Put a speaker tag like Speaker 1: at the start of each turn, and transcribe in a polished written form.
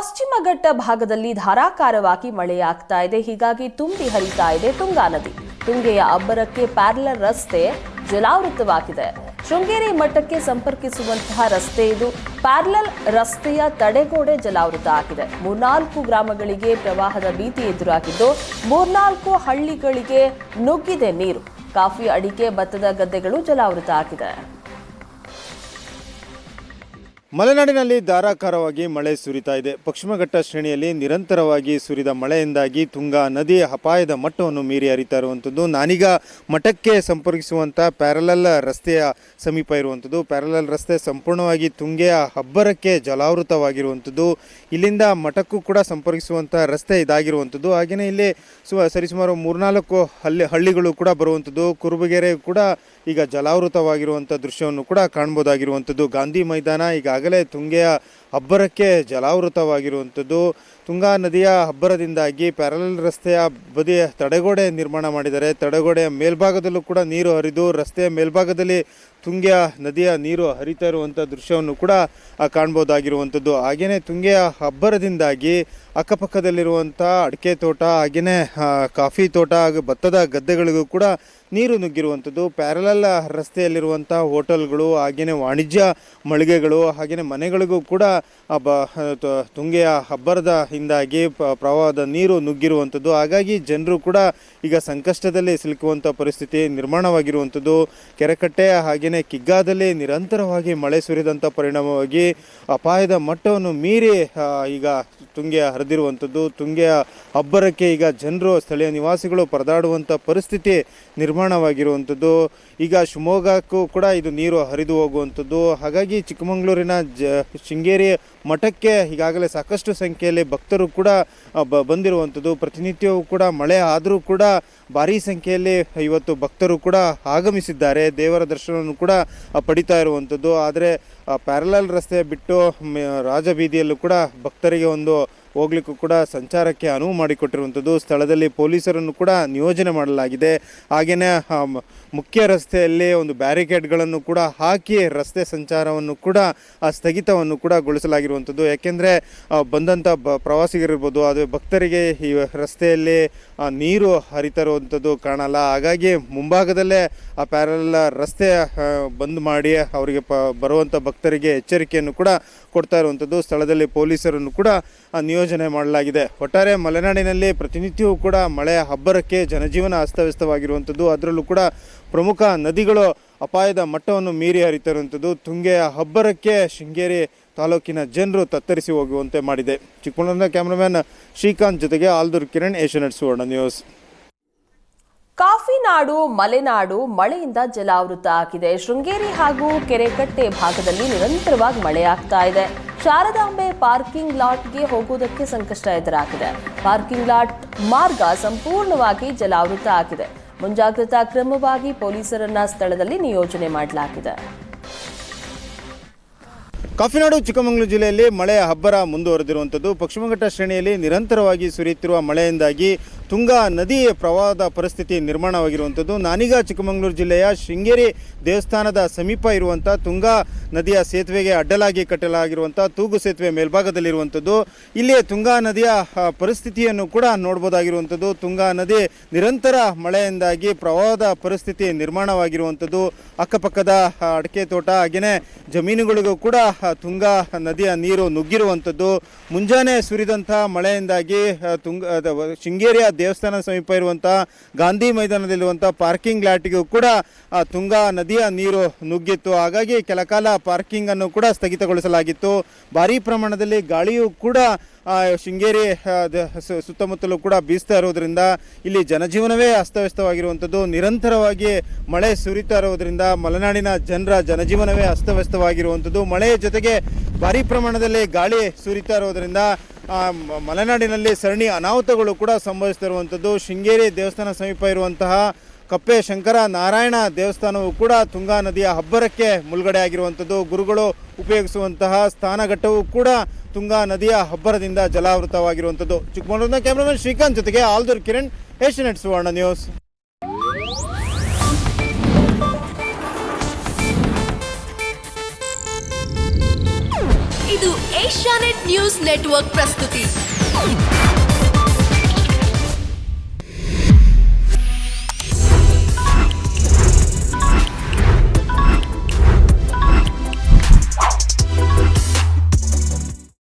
Speaker 1: ಪಶ್ಚಿಮ ಘಟ್ಟ ಭಾಗದಲ್ಲಿ ಧಾರಾಕಾರವಾಗಿ ಮಳೆಯಾಗ್ತಾ ಇದೆ. ಹೀಗಾಗಿ ತುಂಬಿ ಹರಿತಾ ಇದೆ ತುಂಗಾ ನದಿ. ತುಂಗೆಯ ಅಬ್ಬರಕ್ಕೆ ಪ್ಯಾರಲಲ್ ರಸ್ತೆ ಜಲಾವೃತವಾಗಿದೆ. ಶೃಂಗೇರಿ ಮಠಕ್ಕೆ ಸಂಪರ್ಕಿಸುವಂತಹ ರಸ್ತೆ ಇದು. ಪ್ಯಾರಲಲ್ ರಸ್ತೆಯ ತಡೆಗೋಡೆ ಜಲಾವೃತ ಆಗಿದೆ. 3-4 ಗ್ರಾಮಗಳಿಗೆ ಪ್ರವಾಹದ ಭೀತಿ ಎದುರಾಗಿದ್ದು 3-4 ಹಳ್ಳಿಗಳಿಗೆ ನುಗ್ಗಿದೆ ನೀರು. ಕಾಫಿ, ಅಡಿಕೆ, ಭತ್ತದ ಗದ್ದೆಗಳು ಜಲಾವೃತ ಆಗಿದೆ.
Speaker 2: ಮಲೆನಾಡಿನಲ್ಲಿ ಧಾರಾಕಾರವಾಗಿ ಮಳೆ ಸುರಿತಾ ಇದೆ. ಪಶ್ಚಿಮ ಘಟ್ಟ ಶ್ರೇಣಿಯಲ್ಲಿ ನಿರಂತರವಾಗಿ ಸುರಿದ ಮಳೆಯಿಂದಾಗಿ ತುಂಗಾ ನದಿ ಅಪಾಯದ ಮಟ್ಟವನ್ನು ಮೀರಿ ಹರಿತಾ ಇರುವಂಥದ್ದು. ನಾನೀಗ ಮಠಕ್ಕೆ ಸಂಪರ್ಕಿಸುವಂಥ ಪ್ಯಾರಲಲ್ ರಸ್ತೆಯ ಸಮೀಪ ಇರುವಂಥದ್ದು. ಪ್ಯಾರಲಲ್ ರಸ್ತೆ ಸಂಪೂರ್ಣವಾಗಿ ತುಂಗೆಯ ಅಬ್ಬರಕ್ಕೆ ಜಲಾವೃತವಾಗಿರುವಂಥದ್ದು. ಇಲ್ಲಿಂದ ಮಠಕ್ಕೂ ಕೂಡ ಸಂಪರ್ಕಿಸುವಂಥ ರಸ್ತೆ ಇದಾಗಿರುವಂಥದ್ದು. ಹಾಗೆಯೇ ಇಲ್ಲಿ ಸರಿಸುಮಾರು 3-4 ಹಳ್ಳಿಗಳು ಕೂಡ ಬರುವಂಥದ್ದು. ಕುರುಬಗೆರೆ ಕೂಡ ಈಗ ಜಲಾವೃತವಾಗಿರುವಂಥ ದೃಶ್ಯವನ್ನು ಕೂಡ ಕಾಣ್ಬೋದಾಗಿರುವಂಥದ್ದು. ಗಾಂಧಿ ಮೈದಾನ ಈಗಾಗಲೇ ತುಂಗೆಯ ಅಬ್ಬರಕ್ಕೆ ಜಲಾವೃತವಾಗಿರುವಂಥದ್ದು. ತುಂಗಾ ನದಿಯ ಅಬ್ಬರದಿಂದಾಗಿ ಪ್ಯಾರಲಲ್ ರಸ್ತೆಯ ಬದಿಯ ತಡೆಗೋಡೆ ನಿರ್ಮಾಣ ಮಾಡಿದ್ದಾರೆ. ತಡೆಗೋಡೆಯ ಮೇಲ್ಭಾಗದಲ್ಲೂ ಕೂಡ ನೀರು ಹರಿದು ರಸ್ತೆಯ ಮೇಲ್ಭಾಗದಲ್ಲಿ ತುಂಗೆಯ ನದಿಯ ನೀರು ಹರಿತಾ ಇರುವಂಥ ದೃಶ್ಯವನ್ನು ಕೂಡ ಕಾಣ್ಬೋದಾಗಿರುವಂಥದ್ದು. ಹಾಗೆಯೇ ತುಂಗೆಯ ಅಬ್ಬರದಿಂದಾಗಿ ಅಕ್ಕಪಕ್ಕದಲ್ಲಿರುವಂಥ ಅಡಿಕೆ ತೋಟ, ಹಾಗೆಯೇ ಕಾಫಿ ತೋಟ ಹಾಗೂ ಭತ್ತದ ಗದ್ದೆಗಳಿಗೂ ಕೂಡ ನೀರು ನುಗ್ಗಿರುವಂಥದ್ದು. ಪ್ಯಾರಲಲ್ ರಸ್ತೆಯಲ್ಲಿರುವಂಥ ಹೋಟೆಲ್ಗಳು, ಹಾಗೆಯೇ ವಾಣಿಜ್ಯ ಮಳಿಗೆಗಳು, ಹಾಗೆಯೇ ಮನೆಗಳಿಗೂ ಕೂಡ ತುಂಗೆಯ ಅಬ್ಬರದ ಹಿಂದಾಗಿ ಪ್ರವಾಹದ ನೀರು ನುಗ್ಗಿರುವಂಥದ್ದು. ಹಾಗಾಗಿ ಜನರು ಕೂಡ ಈಗ ಸಂಕಷ್ಟದಲ್ಲಿ ಸಿಲುಕುವಂಥ ಪರಿಸ್ಥಿತಿ ನಿರ್ಮಾಣವಾಗಿರುವಂಥದ್ದು. ಕೆರೆಕಟ್ಟೆ ಹಾಗೆಯೇ ಕಿಗ್ಗಾದಲ್ಲಿ ನಿರಂತರವಾಗಿ ಮಳೆ ಸುರಿದಂಥ ಪರಿಣಾಮವಾಗಿ ಅಪಾಯದ ಮಟ್ಟವನ್ನು ಮೀರಿ ಈಗ ತುಂಗೆ ಹರಿದಿರುವಂಥದ್ದು. ತುಂಗೆಯ ಅಬ್ಬರಕ್ಕೆ ಈಗ ಜನರು, ಸ್ಥಳೀಯ ನಿವಾಸಿಗಳು ಪರದಾಡುವಂಥ ಪರಿಸ್ಥಿತಿ ನಿರ್ಮಾಣವಾಗಿರುವಂಥದ್ದು. ಈಗ ಶಿವಮೊಗ್ಗಕ್ಕೂ ಕೂಡ ಇದು ನೀರು ಹರಿದು ಹೋಗುವಂಥದ್ದು. ಹಾಗಾಗಿ ಚಿಕ್ಕಮಗಳೂರಿನ ಶೃಂಗೇರಿ ಮಠಕ್ಕೆ ಈಗಾಗಲೇ ಸಾಕಷ್ಟು ಸಂಖ್ಯೆಯಲ್ಲಿ ಭಕ್ತರು ಕೂಡ ಬಂದಿರುವಂಥದ್ದು. ಪ್ರತಿನಿತ್ಯವೂ ಕೂಡ ಮಳೆ ಆದರೂ ಕೂಡ ಭಾರೀ ಸಂಖ್ಯೆಯಲ್ಲಿ ಇವತ್ತು ಭಕ್ತರು ಕೂಡ ಆಗಮಿಸಿದ್ದಾರೆ. ದೇವರ ದರ್ಶನವನ್ನು ಕೂಡ ಪಡಿತಾ ಇರುವಂಥದ್ದು. ಆದರೆ ಪ್ಯಾರಲಲ್ ರಸ್ತೆ ಬಿಟ್ಟು ರಾಜಬೀದಿಯಲ್ಲೂ ಕೂಡ ಭಕ್ತರಿಗೆ ಒಂದು ಹೋಗ್ಲಿಕ್ಕೂ ಕೂಡ ಸಂಚಾರಕ್ಕೆ ಅನುವು ಮಾಡಿಕೊಟ್ಟಿರುವಂಥದ್ದು. ಸ್ಥಳದಲ್ಲಿ ಪೊಲೀಸರನ್ನು ಕೂಡ ನಿಯೋಜನೆ ಮಾಡಲಾಗಿದೆ. ಹಾಗೆಯೇ ಮುಖ್ಯ ರಸ್ತೆಯಲ್ಲಿ ಒಂದು ಬ್ಯಾರಿಕೇಡ್ಗಳನ್ನು ಕೂಡ ಹಾಕಿ ರಸ್ತೆ ಸಂಚಾರವನ್ನು ಕೂಡ ಸ್ಥಗಿತವನ್ನು ಕೂಡ ಗೊಳಿಸಲಾಗಿರುವಂಥದ್ದು. ಯಾಕೆಂದರೆ ಬಂದಂಥ ಪ್ರವಾಸಿಗರಿರ್ಬೋದು, ಅದು ಭಕ್ತರಿಗೆ ಈ ರಸ್ತೆಯಲ್ಲಿ ನೀರು ಹರಿತಾ ಇರುವಂಥದ್ದು ಕಾಣಲ್ಲ. ಹಾಗಾಗಿ ಮುಂಭಾಗದಲ್ಲೇ ಆ ಪ್ಯಾರಲಲ್ ರಸ್ತೆ ಬಂದ್ ಮಾಡಿ ಅವರಿಗೆ ಬರುವಂಥ ಭಕ್ತರಿಗೆ ಎಚ್ಚರಿಕೆಯನ್ನು ಕೂಡ ಕೊಡ್ತಾ ಇರುವಂಥದ್ದು. ಸ್ಥಳದಲ್ಲಿ ಪೊಲೀಸರನ್ನು ಕೂಡ ನಿಯೋಜನೆ ಮಾಡಲಾಗಿದೆ. ಒಟ್ಟಾರೆ ಮಲೆನಾಡಿನಲ್ಲಿ ಪ್ರತಿನಿತ್ಯವೂ ಕೂಡ ಮಳೆಯ ಅಬ್ಬರಕ್ಕೆ ಜನಜೀವನ ಅಸ್ತವ್ಯಸ್ತವಾಗಿರುವಂಥದ್ದು. ಅದರಲ್ಲೂ ಕೂಡ ಪ್ರಮುಖ ನದಿಗಳು ಅಪಾಯದ ಮಟ್ಟವನ್ನು ಮೀರಿ ಹರಿತಾ ಇರುವಂಥದ್ದು. ತುಂಗೆಯ ಅಬ್ಬರಕ್ಕೆ ಶೃಂಗೇರಿ ತಾಲೂಕಿನ ಜನರು ತತ್ತರಿಸಿ ಹೋಗುವಂತೆ ಮಾಡಿದೆ. ಚಿಕ್ಕಮಗಳೂರಿನ ಕ್ಯಾಮರಾಮ್ಯಾನ್ ಶ್ರೀಕಾಂತ್ ಜೊತೆಗೆ ಆಲ್ದೂರ್ ಕಿರಣ್, ಏಷ್ಯಾನೆಟ್ ಸುವರ್ಣ ನ್ಯೂಸ್.
Speaker 1: ಕಾಫಿ ನಾಡು ಮಲೆನಾಡು ಮಳೆಯಿಂದ ಜಲಾವೃತ ಆಗಿದೆ. ಶೃಂಗೇರಿ ಹಾಗೂ ಕೆರೆಕಟ್ಟೆ ಭಾಗದಲ್ಲಿ ನಿರಂತರವಾಗಿ ಮಳೆಯಾಗ್ತಾ ಇದೆ. ಶಾರದಾಂಬೆ ಪಾರ್ಕಿಂಗ್ ಲಾಟ್ಗೆ ಹೋಗುವುದಕ್ಕೆ ಸಂಕಷ್ಟ ಎದುರಾಗಿದೆ. ಪಾರ್ಕಿಂಗ್ ಲಾಟ್ ಮಾರ್ಗ ಸಂಪೂರ್ಣವಾಗಿ ಜಲಾವೃತ ಆಗಿದೆ. ಮುಂಜಾಗ್ರತಾ ಕ್ರಮವಾಗಿ ಪೊಲೀಸರನ್ನ ಸ್ಥಳದಲ್ಲಿ ನಿಯೋಜನೆ ಮಾಡಲಾಗಿದೆ.
Speaker 2: ಕಾಫಿನಾಡು ಚಿಕ್ಕಮಗಳೂರು ಜಿಲ್ಲೆಯಲ್ಲಿ ಮಳೆಯ ಅಬ್ಬರ ಮುಂದುವರೆದಿರುವಂಥದ್ದು. ಪಶ್ಚಿಮ ಘಟ್ಟ ಶ್ರೇಣಿಯಲ್ಲಿ ನಿರಂತರವಾಗಿ ಸುರಿಯುತ್ತಿರುವ ಮಳೆಯಿಂದಾಗಿ ತುಂಗಾ ನದಿ ಪ್ರವಾಹದ ಪರಿಸ್ಥಿತಿ ನಿರ್ಮಾಣವಾಗಿರುವಂಥದ್ದು. ನಾನೀಗ ಚಿಕ್ಕಮಗಳೂರು ಜಿಲ್ಲೆಯ ಶೃಂಗೇರಿ ದೇವಸ್ಥಾನದ ಸಮೀಪ ಇರುವಂಥ ತುಂಗಾ ನದಿಯ ಸೇತುವೆಗೆ ಅಡ್ಡಲಾಗಿ ಕಟ್ಟಲಾಗಿರುವಂಥ ತೂಗು ಸೇತುವೆ ಮೇಲ್ಭಾಗದಲ್ಲಿರುವಂಥದ್ದು. ಇಲ್ಲಿ ತುಂಗಾ ನದಿಯ ಪರಿಸ್ಥಿತಿಯನ್ನು ಕೂಡ ನೋಡ್ಬೋದಾಗಿರುವಂಥದ್ದು. ತುಂಗಾ ನದಿ ನಿರಂತರ ಮಳೆಯಿಂದಾಗಿ ಪ್ರವಾಹದ ಪರಿಸ್ಥಿತಿ ನಿರ್ಮಾಣವಾಗಿರುವಂಥದ್ದು. ಅಕ್ಕಪಕ್ಕದ ಅಡಿಕೆ ತೋಟ ಹಾಗೆಯೇ ಜಮೀನುಗಳಿಗೂ ಕೂಡ ತುಂಗಾ ನದಿಯ ನೀರು ನುಗ್ಗಿರುವಂಥದ್ದು. ಮುಂಜಾನೆ ಸುರಿದಂಥ ಮಳೆಯಿಂದಾಗಿ ಶೃಂಗೇರಿಯ ದೇವಸ್ಥಾನದ ಸಮೀಪ ಇರುವಂಥ ಗಾಂಧಿ ಮೈದಾನದಲ್ಲಿರುವಂಥ ಪಾರ್ಕಿಂಗ್ ಲಾಟ್ಗೂ ಕೂಡ ತುಂಗಾ ನದಿಯ ನೀರು ನುಗ್ಗಿತ್ತು. ಹಾಗಾಗಿ ಕೆಲಕಾಲ ಪಾರ್ಕಿಂಗ್ ಅನ್ನು ಕೂಡ ಸ್ಥಗಿತಗೊಳಿಸಲಾಗಿತ್ತು. ಭಾರೀ ಪ್ರಮಾಣದಲ್ಲಿ ಗಾಳಿಯೂ ಕೂಡ ಶೃಂಗೇರಿ ಸುತ್ತಮುತ್ತಲೂ ಕೂಡ ಬೀಸ್ತಾ ಇರೋದ್ರಿಂದ ಇಲ್ಲಿ ಜನಜೀವನವೇ ಅಸ್ತವ್ಯಸ್ತವಾಗಿರುವಂಥದ್ದು. ನಿರಂತರವಾಗಿ ಮಳೆ ಸುರಿತಾ ಇರೋದ್ರಿಂದ ಮಲೆನಾಡಿನ ಜನರ ಜನಜೀವನವೇ ಅಸ್ತವ್ಯಸ್ತವಾಗಿರುವಂಥದ್ದು. ಮಳೆಯ ಜೊತೆಗೆ ಭಾರೀ ಪ್ರಮಾಣದಲ್ಲಿ ಗಾಳಿ ಸುರಿತಾ ಇರೋದ್ರಿಂದ ಮಲೆನಾಡಿನಲ್ಲಿ ಸರಣಿ ಅನಾಹುತಗಳು ಕೂಡ ಸಂಭವಿಸ್ತಿರುವಂಥದ್ದು. ಶೃಂಗೇರಿ ದೇವಸ್ಥಾನ ಸಮೀಪ ಇರುವಂತಹ ಕಪ್ಪೆ ಶಂಕರ ನಾರಾಯಣ ದೇವಸ್ಥಾನವು ಕೂಡ ತುಂಗಾ ನದಿಯ ಅಬ್ಬರಕ್ಕೆ ಮುಳುಗಡೆ ಆಗಿರುವಂಥದ್ದು. ಗುರುಗಳು ಉಪಯೋಗಿಸುವಂತಹ ಸ್ನಾನಘಟ್ಟವು ಕೂಡ ತುಂಗಾ ನದಿಯ ಅಬ್ಬರದಿಂದ ಜಲಾವೃತವಾಗಿರುವಂಥದ್ದು. ಚಿಕ್ಕಮಗಳೂರಿನ ಕ್ಯಾಮರಾಮನ್ ಶ್ರೀಕಾಂತ್ ಜೊತೆಗೆ ಆಲ್ದೂರ್ ಕಿರಣ್, ಏಷ್ಯಾನೆಟ್ ಸುವರ್ಣ ನ್ಯೂಸ್.
Speaker 3: ಇದು ಏಷ್ಯಾನೆಟ್ न्यूज नेटवर्क प्रस्तुति।